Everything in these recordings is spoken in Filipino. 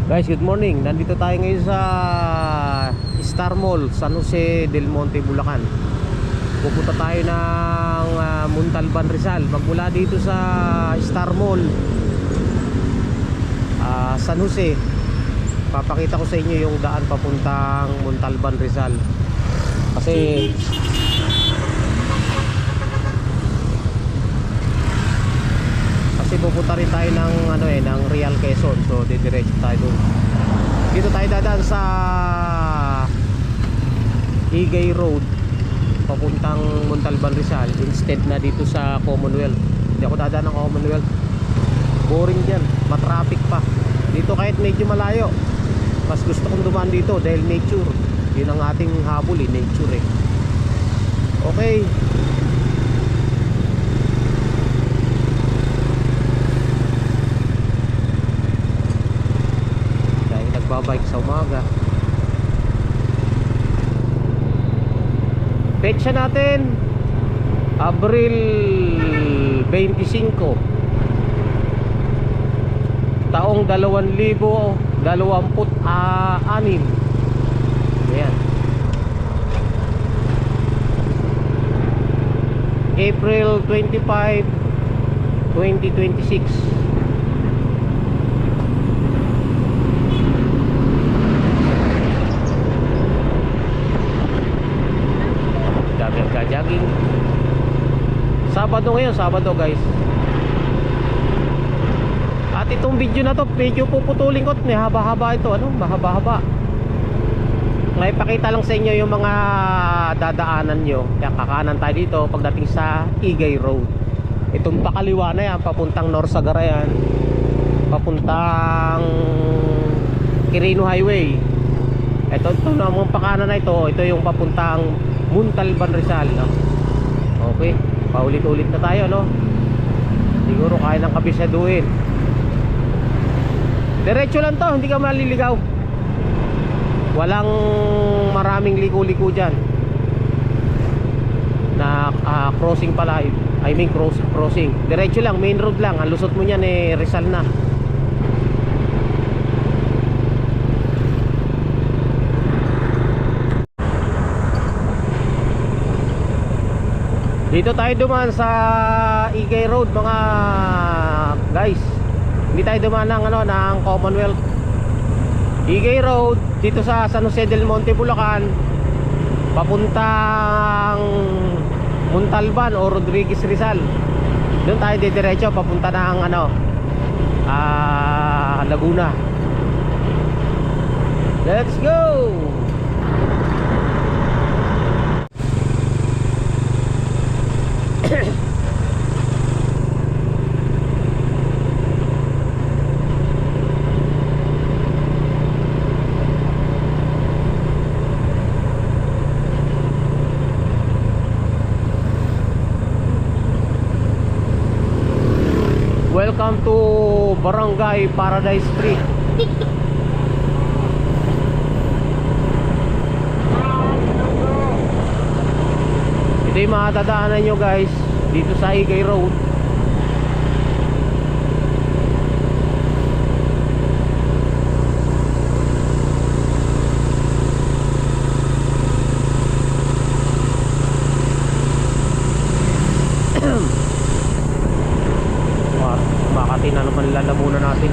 Guys, good morning. Nandito tayo ngayon sa Star Mall, San Jose del Monte, Bulacan. Pupunta tayo ng Montalban, Rizal. Magmula dito sa Star Mall, San Jose, papakita ko sa inyo yung daan papuntang Montalban, Rizal. Kasi pupunta rin tayo ng ng Real Quezon. So didiretso tayo doon. Dito tayo dadaan sa Igay Road papuntang Montalban, Rizal, instead na dito sa Commonwealth. Hindi ako dadaan ng Commonwealth, boring dyan, matraffic pa dito. Kahit medyo malayo, mas gusto kong dumaan dito dahil nature. Yun ang ating habol, nature Okay. Bike sa umaga. Petsa natin Abril 25 taong 2026. Ayan. April 25, 2026. Jogging. Sabado ngayon, Sabado guys. At itong video na to, medyo puputulin ko. May haba-haba ito, mahaba-haba. May pakita lang sa inyo yung mga dadaanan nyo. Kaya kakanan tayo dito pagdating sa Igay Road. Itong pakaliwa na yan, papuntang Norsagara yan, papuntang Quirino Highway. Ito namang pakanan na ito yung papuntang Montalban, Rizal, Okay, paulit-ulit na tayo, Siguro kaya ng kabisaduhin. Diretso lang to, hindi ka maliligaw. Walang maraming liko-liko dyan na crossing pala. I mean crossing. Diretso lang, main road lang. Ang lusot mo niyan Rizal na. Dito tayo dumaan sa Igay Road, mga guys. Hindi tayo dumaan ng ng Commonwealth. Igay Road dito sa San Jose del Monte, Bulacan, papuntang Montalban o Rodriguez, Rizal. Doon tayo didiretso papunta ng Laguna. Let's go. Welcome to Barangay Paradise Street. Ito yung mga dadaanan nyo guys dito sa Igay Road. Makati na naman lalamunan natin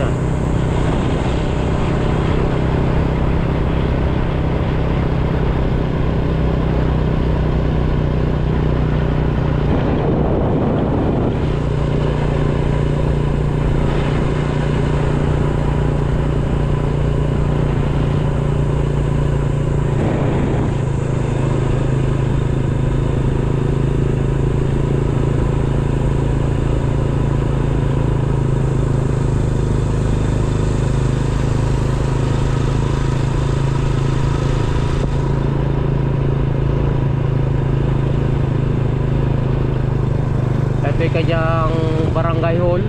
kanyang barangay hall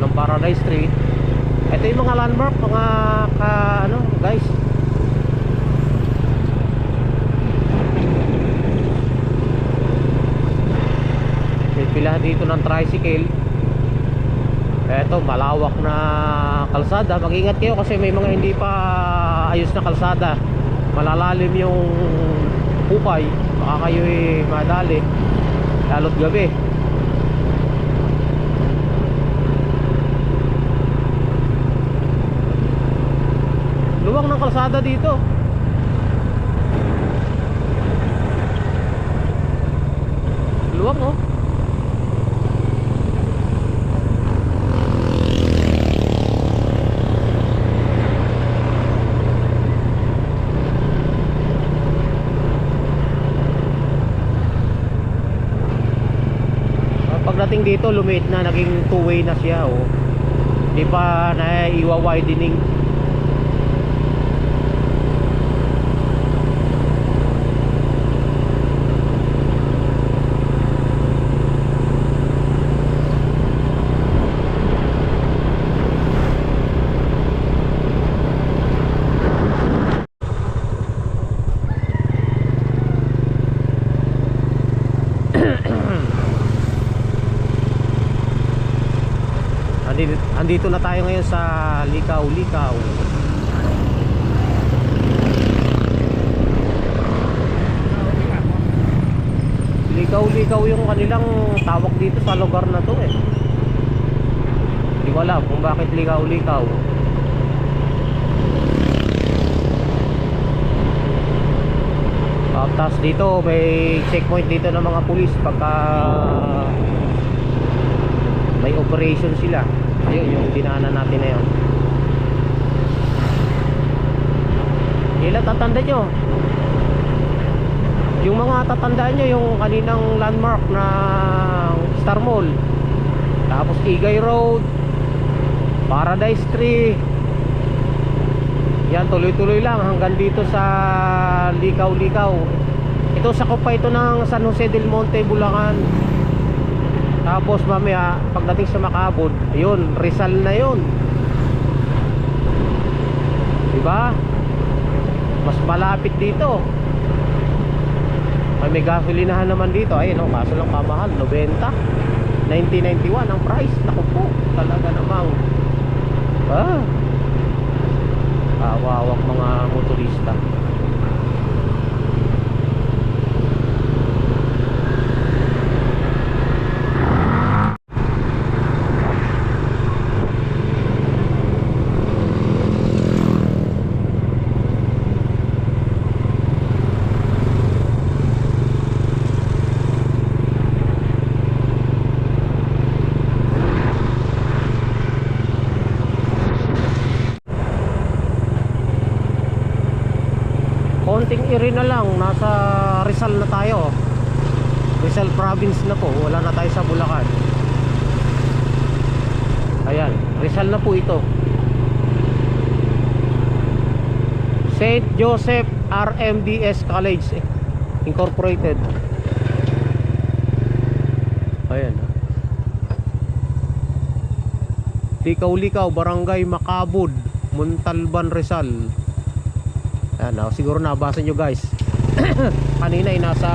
ng Paradise Street. Ito yung mga landmark, mga guys. May pila dito ng tricycle. Eto, malawak na kalsada. Mag-ingat kayo kasi may mga hindi pa ayos na kalsada. Malalalim yung hukay, baka kayo madali lalo't gabi. Luwang ng kalsada dito. Luwang, oh. Pagdating dito, lumiit na, naging two-way na siya, oh. Hindi pa naiwa-widening. Andito na tayo ngayon sa Likaw-Likaw. Likaw-Likaw yung kanilang tawag dito sa lugar na to eh. Hindi ko alam kung bakit Likaw-Likaw. Tapos dito may checkpoint dito ng mga pulis pagka may operation sila. Ayun yung dinaanan natin na yun. Ilan tatanda nyo? Yung mga tatandaan nyo, yung kaninang landmark na Star Mall, tapos Igay Road, Paradise Tree. Yan, tuloy-tuloy lang hanggang dito sa Likaw-Likaw. Ito sakop pa ito ng San Jose del Monte, Bulacan. Tapos mamaya pagdating sa Macabod, ayun, Rizal na yun. Diba? Mas malapit dito. May gasolinahan naman dito. Ayun, oh, kaso lang kamahal, 90, 1991 ang price. Naku po, talaga namang kawawak mga motorista. Konting iri na lang, nasa Rizal na tayo. Rizal province na po, wala na tayo sa Bulacan. Ayan, Rizal na po ito. St. Joseph RMDS College Incorporated. Ayan. Likaw-Likaw, Barangay Macabod, Montalban, Rizal. Ayan, siguro nabasa nyo guys. Kanina ay nasa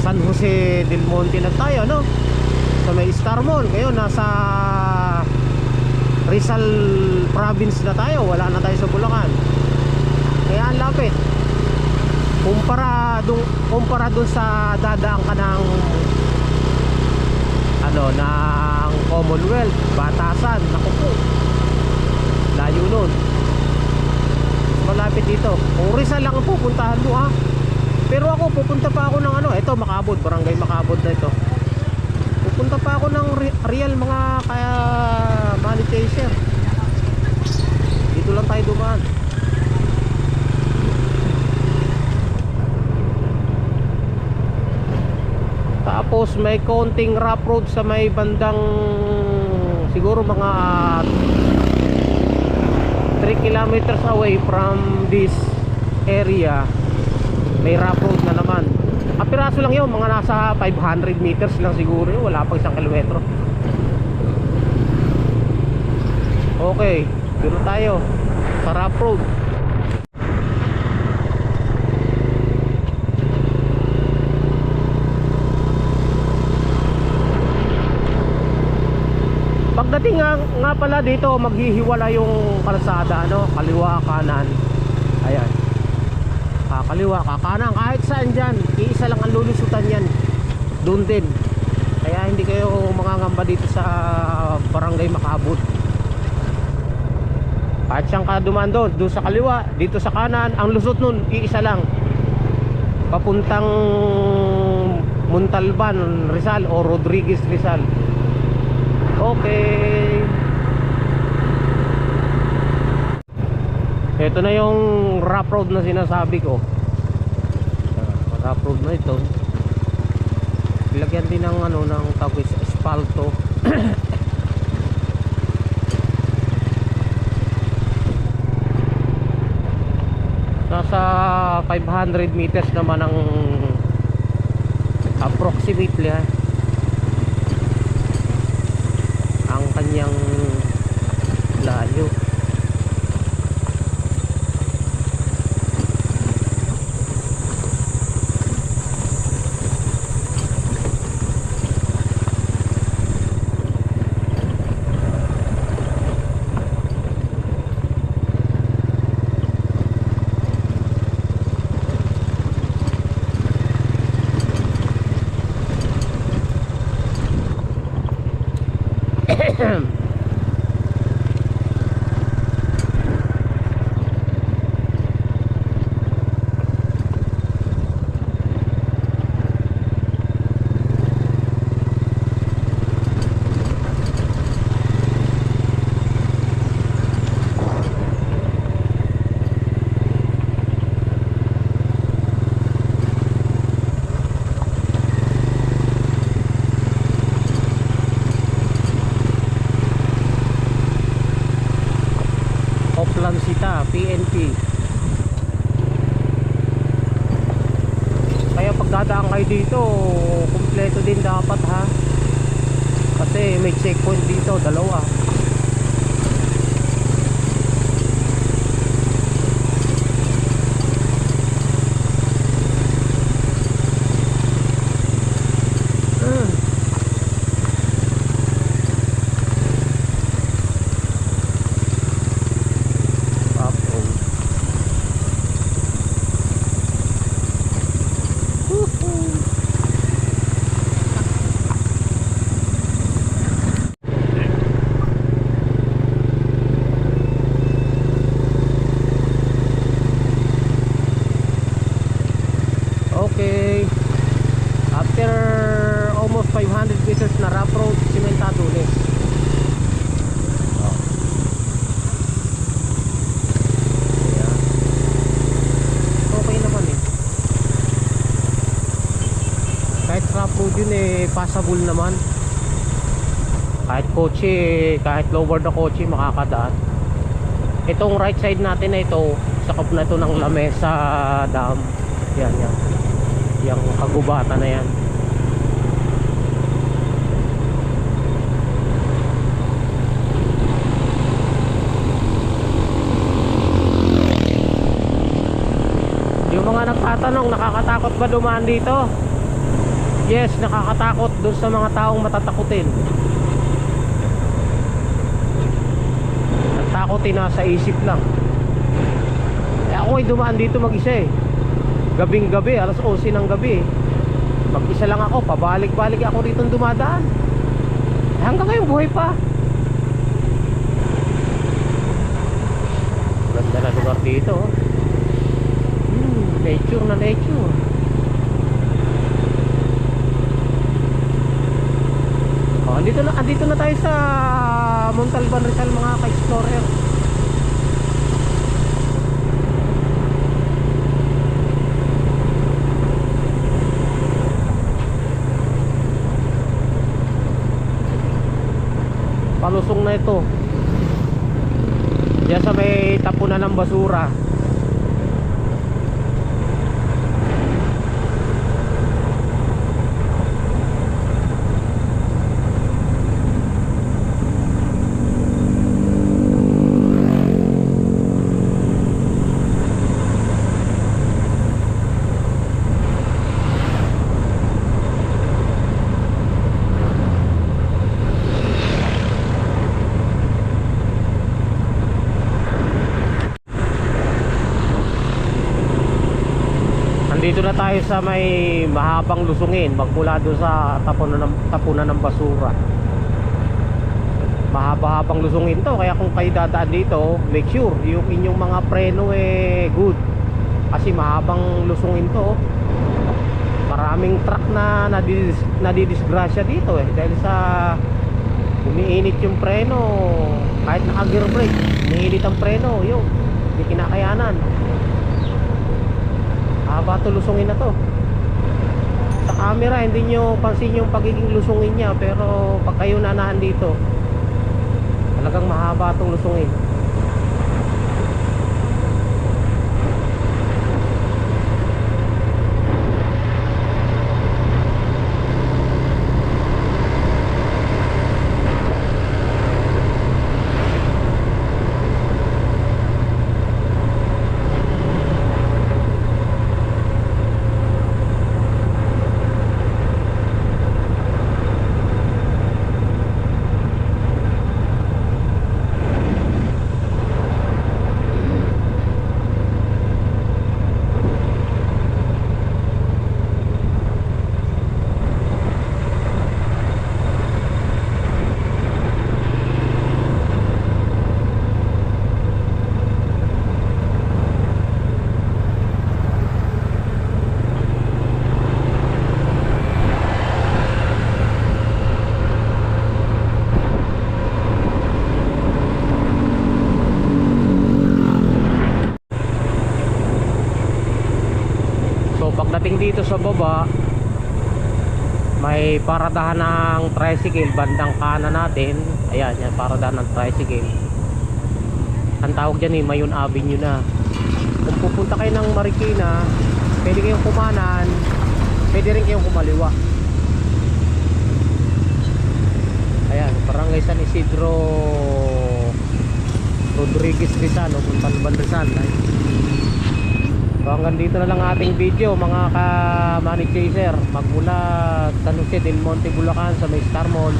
San Jose del Monte na tayo, no? So may Star Mall. Ngayon nasa Rizal province na tayo. Wala na tayo sa Bulacan. Kaya ang lapit. Kumpara dun sa dadaan ka ng ng Commonwealth, Batasan. Naku po, layo nun. Malapit dito. Kung Rizal lang ang pupuntahan mo, ha. Pero ako pupunta pa ako ng ito Macabod, Barangay Macabod na ito. Pupunta pa ako ng real mga kaya money chaser. Dito lang tayo dumaan. Tapos may konting rough road sa may bandang siguro mga 3 kilometers away from this area. May rough road na naman. Ang piraso lang yun, mga nasa 500 meters lang siguro yun. Wala pang 1 kilometro. Okay, dito tayo sa rough road. Pagdating nga pala dito, maghihiwala yung kalsada, ano, kaliwa kanan. Ayan. Kaliwa ka kanan, kahit saan dyan, iisa lang ang lulusutan yan. Doon din. Kaya hindi kayo mangangamba dito sa Barangay Makabud. Kahit saan ka dumaan doon sa kaliwa, dito sa kanan, ang lusot nun, iisa lang. Papuntang Montalban, Rizal o Rodriguez, Rizal. Okay. Ito na yung rough road na sinasabi ko. Rough road na ito. Ilagyan din ng ano, ng tawag sa espalto. Nasa 500 meters naman ang approximately, ha, ang kanyang layo. Lansita, PNP. Kaya pagdadaan kayo dito, kumpleto din dapat, ha, kasi may checkpoint dito, dalawa. Okay, after almost 500 meters na rough road, simentado ulit. Ayan. Okay naman eh. Kahit rough road yun eh, passable naman. Kahit kotse, kahit lower na kotse makakadaan. Itong right side natin na ito, sakop na ito ng Lamesa Dam. Yan, yan. Yung kagubatan na yan. Yung mga nagtatanong, nakakatakot ba dumaan dito? Yes, nakakatakot dun sa mga taong matatakutin. Natakotin nasa isip lang. Ako ay dumaan dito mag-isa eh. Gabing gabi, alas 11 ng gabi. Mag-isa lang ako, pabalik-balik ako rito dumadaan. Hanggang ngayon buhay pa. Ganda na lugar dito. Nature na nature. Andito na tayo sa Montalban, Rizal, mga ka-explorer. Palusong na ito. Diyan sa may tapunan ng basura. Dito na tayo sa may mahabang lusungin, magmula doon sa tapunan ng basura. Mahaba-habang lusungin to, kaya kung kayo dadaan dito, make sure yung inyong mga preno good. Kasi mahabang lusungin to. Maraming truck na nadidisgrasya dito dahil sa umiinit yung preno. Kahit naka-gear brake, umiinit ang preno, yun, hindi kinakayanan. Haba to lusungin na to. Sa camera hindi nyo pansin yung pagiging lusungin niya, pero pag kayo nanahan dito, talagang mahaba tong lusungin. Pagdating dito sa baba, may paradahan ng tricycle bandang kanan natin. Ayan, yan, paradahan ng tricycle. Ang tawag dyan Mayon Avenue na. Kung pupunta kayo ng Marikina, pwede kayong kumanan, pwede rin kayong kumaliwa. Ayan, Barangay San Isidro Rodriguez Rizal o Montalban Rizal. So hanggang dito na lang ating video mga ka-money chaser, magmula San Jose del Monte, Bulacan sa may Star Mall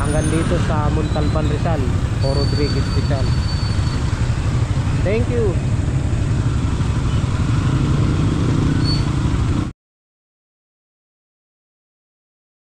hanggang dito sa Montalban Rizal o Rodriguez Rizal. Thank you.